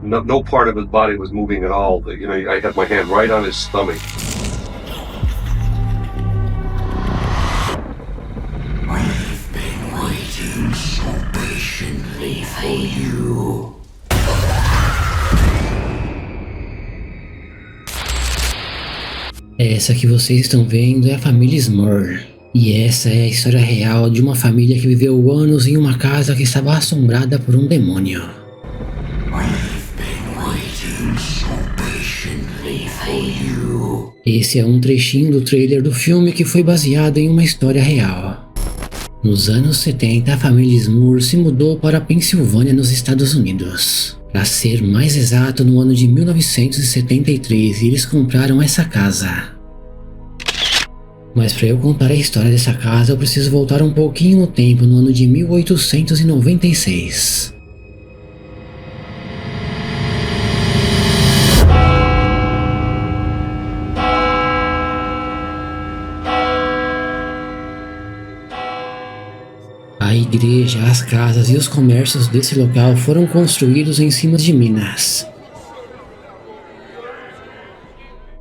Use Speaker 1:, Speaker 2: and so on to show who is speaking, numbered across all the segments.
Speaker 1: no part of his body was moving at all. You know, I had my hand right on his stomach.
Speaker 2: We've been waiting so patiently for you.
Speaker 3: Essa que vocês estão vendo é a família Smurl. E essa é a história real de uma família que viveu anos em uma casa que estava assombrada por um demônio. Esse é um trechinho do trailer do filme que foi baseado em uma história real. Nos anos 70, a família Smurl se mudou para a Pensilvânia, nos Estados Unidos. Para ser mais exato, no ano de 1973, eles compraram essa casa. Mas para eu contar a história dessa casa, eu preciso voltar um pouquinho no tempo, no ano de 1896. A igreja, as casas e os comércios desse local foram construídos em cima de minas.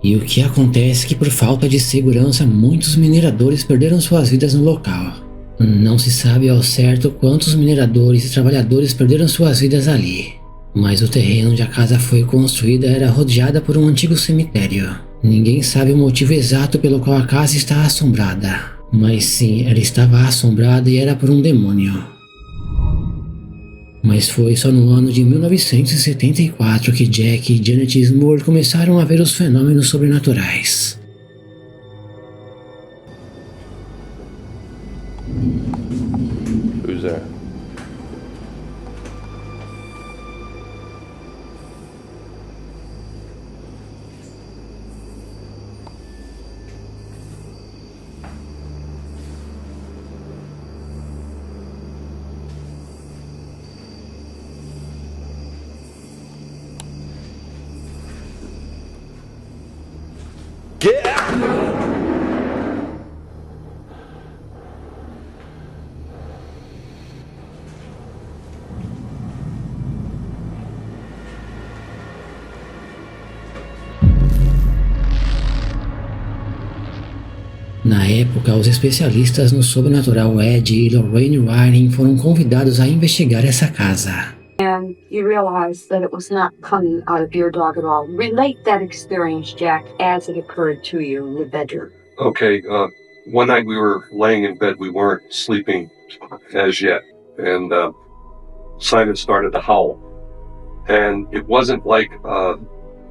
Speaker 3: E o que acontece é que, por falta de segurança, muitos mineradores perderam suas vidas no local. Não se sabe ao certo quantos mineradores e trabalhadores perderam suas vidas ali, mas o terreno onde a casa foi construída era rodeada por um antigo cemitério. Ninguém sabe o motivo exato pelo qual a casa está assombrada, mas sim, ela estava assombrada e era por um demônio. Mas foi só no ano de 1974 que Jack e Janet Smurl começaram a ver os fenômenos sobrenaturais.
Speaker 4: Who's there? Get out!
Speaker 3: Na época, os especialistas no sobrenatural Ed e Lorraine Warren foram convidados a investigar essa casa.
Speaker 5: And you realize that it was not coming out of your dog at all. Relate that experience, Jack, as it occurred to you in the bedroom.
Speaker 1: Okay, one night we were laying in bed, we weren't sleeping as yet, and Simon started to howl. And it wasn't like a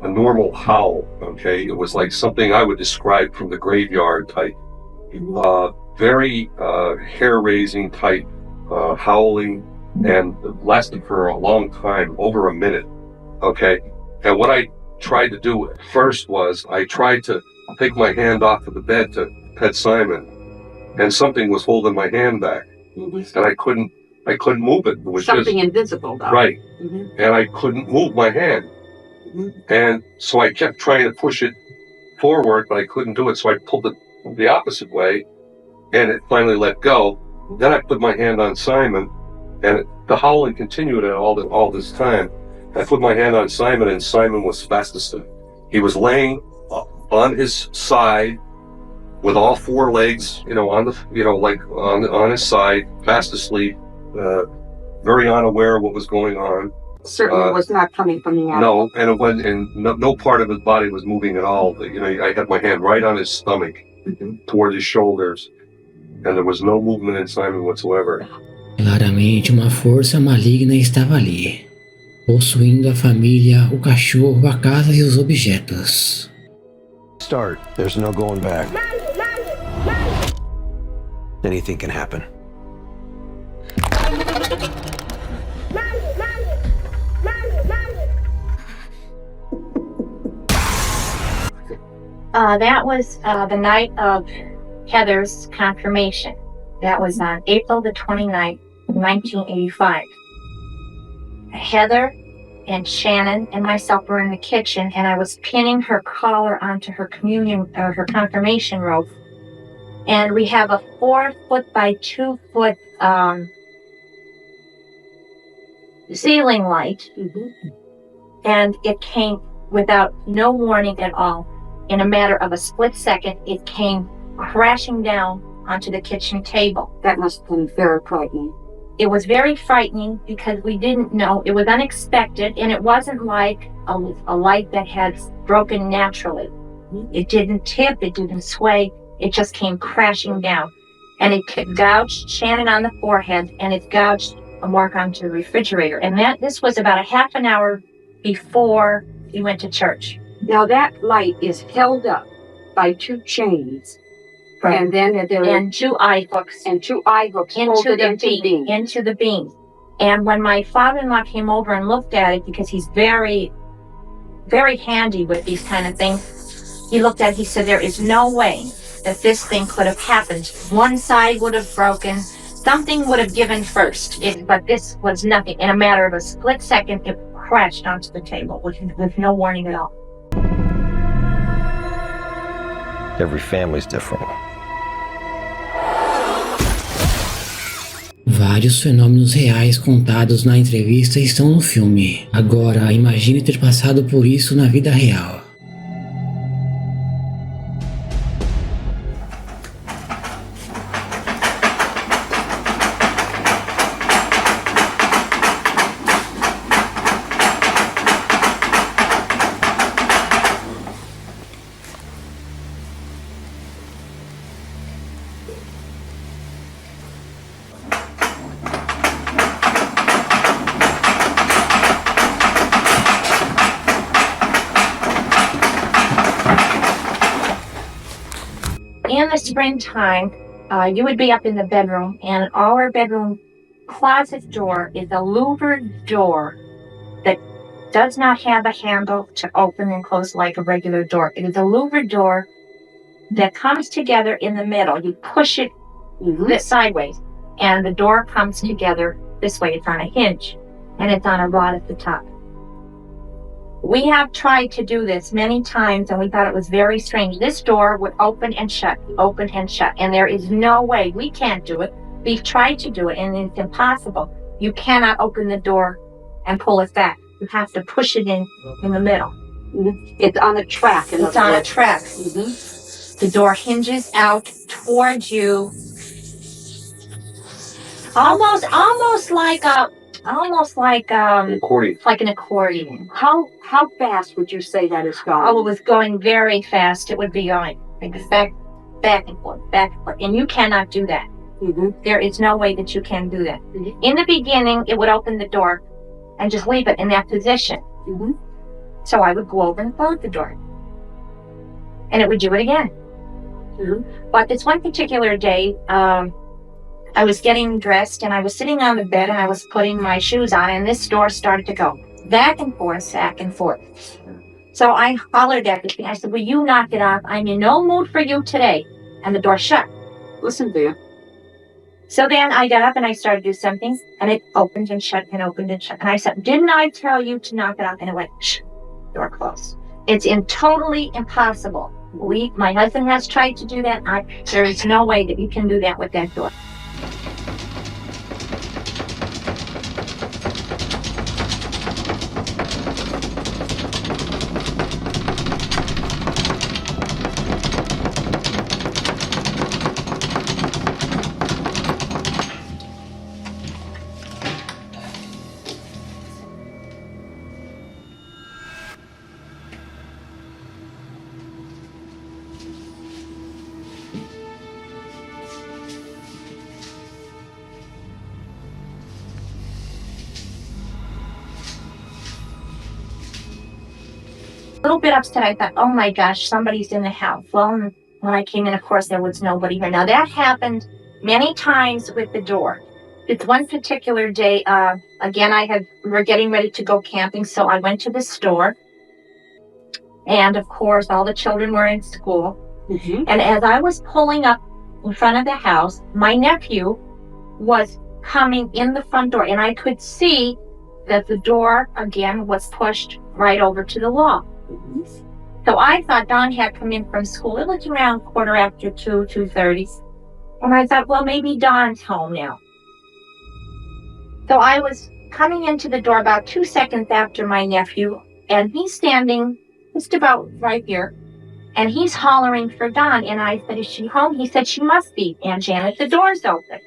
Speaker 1: normal howl, okay? It was like something I would describe from the graveyard type. Very hair-raising type howling, and it lasted for a long time, over a minute, okay? And what I tried to do first was I tried to take my hand off of the bed to pet Simon, and something was holding my hand back, and I couldn't move it. It was
Speaker 5: something
Speaker 1: just,
Speaker 5: invisible, though.
Speaker 1: right, and I couldn't move my hand. And so I kept trying to push it forward, but I couldn't do it, so I pulled it the opposite way, and it finally let go. Then I put my hand on Simon, and the howling continued all this time. I put my hand on Simon, and Simon was fast asleep. He was laying on his side with all four legs, on his side, fast asleep, very unaware of what was going on.
Speaker 5: Certainly was not coming from the animal.
Speaker 1: No, and no part of his body was moving at all. I had my hand right on his stomach, toward his shoulders, and there was no movement in Simon whatsoever.
Speaker 3: Claramente uma força maligna estava ali, possuindo a família, o cachorro, a casa e os objetos.
Speaker 6: Start. There's no going back. Anything can happen.
Speaker 7: That was the night of Heather's confirmation. That was on April the 29th, 1985. Heather and Shannon and myself were in the kitchen, and I was pinning her collar onto her her confirmation rope. And we have a 4-foot by 2-foot ceiling light. and it came without no warning at all. In a matter of a split second, it came crashing down onto the kitchen table.
Speaker 5: That must have been very frightening.
Speaker 7: It was very frightening because we didn't know. It was unexpected, and it wasn't like a light that had broken naturally. It didn't tip, it didn't sway, it just came crashing down. And it gouged Shannon on the forehead, and it gouged a mark onto the refrigerator. And this was about a half an hour before we went to church.
Speaker 5: Now that light is held up by two chains.
Speaker 7: Right.
Speaker 5: And then there
Speaker 7: And two eye hooks
Speaker 5: two eye hooks
Speaker 7: into
Speaker 5: folded
Speaker 7: the beam. Into the beam. And when my father-in-law came over and looked at it, because he's very, very handy with these kind of things, he looked at it, he said, there is no way that this thing could have happened. One side would have broken, something would have given first, but this was nothing. In a matter of a split second, it crashed onto the table with no warning at all.
Speaker 6: Every family's different.
Speaker 3: Vários fenômenos reais contados na entrevista estão no filme. Agora, imagine ter passado por isso na vida real.
Speaker 7: In the springtime, you would be up in the bedroom, and our bedroom closet door is a louvered door that does not have a handle to open and close like a regular door. It is a louvered door that comes together in the middle. You push it this sideways, and the door comes together this way. It's on a hinge, and it's on a rod at the top. We have tried to do this many times, and we thought it was very strange. This door would open and shut, and there is no way. We can't do it. We've tried to do it, and it's impossible. You cannot open the door and pull it back. You have to push it in the middle.
Speaker 5: It's on a track.
Speaker 7: It's on a track. The door hinges out towards you, almost like
Speaker 1: Accordion.
Speaker 7: like an accordion.
Speaker 5: How fast would you say that is going?
Speaker 7: Oh, it was going very fast. It would be going back and forth, and you cannot do that. There is no way that you can do that. In the beginning, it would open the door and just leave it in that position. So I would go over and close the door, and it would do it again. But this one particular day, I was getting dressed, and I was sitting on the bed, and I was putting my shoes on, and this door started to go back and forth, back and forth. So I hollered at the thing. I said, will you knock it off? I'm in no mood for you today. And the door shut.
Speaker 5: Listen, dear.
Speaker 7: So then I got up and I started to do something, and it opened and shut and opened and shut. And I said, didn't I tell you to knock it off? And it went, shh, door closed. It's totally impossible. My husband has tried to do that. There is no way that you can do that with that door. A little bit upset. I thought, oh my gosh, somebody's in the house. Well, when I came in, of course, there was nobody here. Now, that happened many times with the door. It's one particular day, again, we were getting ready to go camping, so I went to the store. And, of course, all the children were in school. And as I was pulling up in front of the house, my nephew was coming in the front door, and I could see that the door, again, was pushed right over to the wall. So I thought Don had come in from school. It was around 2:15, 2:30. And I thought, well, maybe Don's home now. So I was coming into the door about 2 seconds after my nephew And he's standing just about right here. And he's hollering for Dawn. And I said, is she home? He said, she must be. Aunt Janet, the door's open.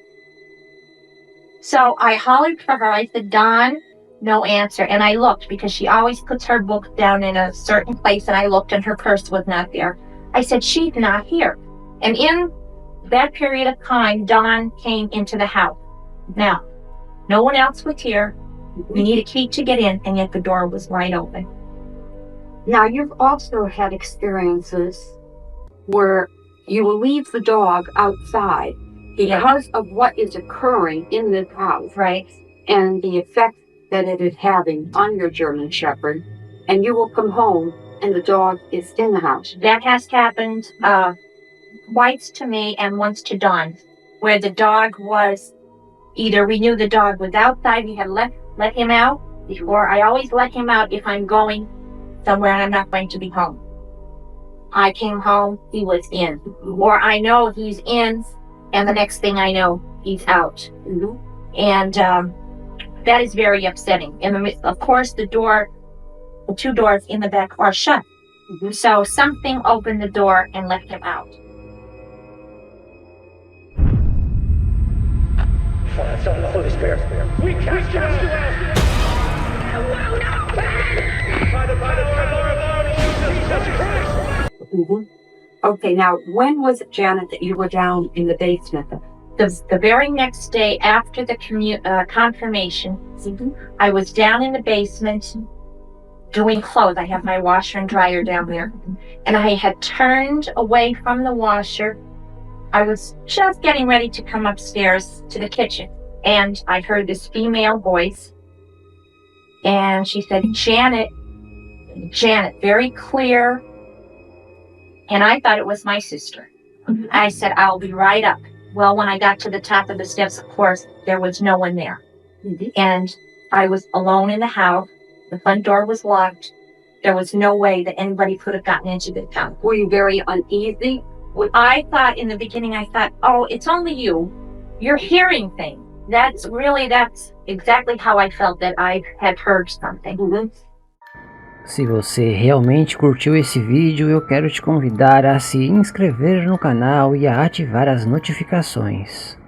Speaker 7: So I hollered for her. I said, Dawn, no answer. And I looked because she always puts her book down in a certain place. And I looked and her purse was not there. I said, she's not here. And in that period of time, Dawn came into the house. Now, no one else was here. We need a key to get in, and yet the door was wide open.
Speaker 5: Now, you've also had experiences where you will leave the dog outside because of what is occurring in this house,
Speaker 7: Right.
Speaker 5: and the effect that it is having on your German Shepherd, and you will come home and the dog is in the house.
Speaker 7: That has happened twice to me and once to Dawn, where the dog was either we knew the dog was outside, we had let him out, or I always let him out if I'm going somewhere and I'm not going to be home. I came home, he was in. Or I know he's in, and the next thing I know, he's out. And that is very upsetting. And of course, the two doors in the back are shut. So something opened the door and let him out.
Speaker 8: Son of the Holy Spirit. We cast you out. By the power of our Lord Jesus Christ.
Speaker 5: Okay, now, when was it, Janet, that you were down in the basement?
Speaker 7: The very next day after the confirmation, I was down in the basement doing clothes. I have my washer and dryer down there. And I had turned away from the washer. I was just getting ready to come upstairs to the kitchen. And I heard this female voice. And she said, Janet, very clear. And I thought it was my sister. I said, I'll be right up. Well, when I got to the top of the steps, of course, there was no one there. And I was alone in the house. The front door was locked. There was no way that anybody could have gotten into the house.
Speaker 5: Were you very uneasy?
Speaker 7: I thought in the beginning, oh, it's only you. You're hearing things. That's exactly how I felt, that I had heard something.
Speaker 3: Se você realmente curtiu esse vídeo, eu quero te convidar a se inscrever no canal e a ativar as notificações.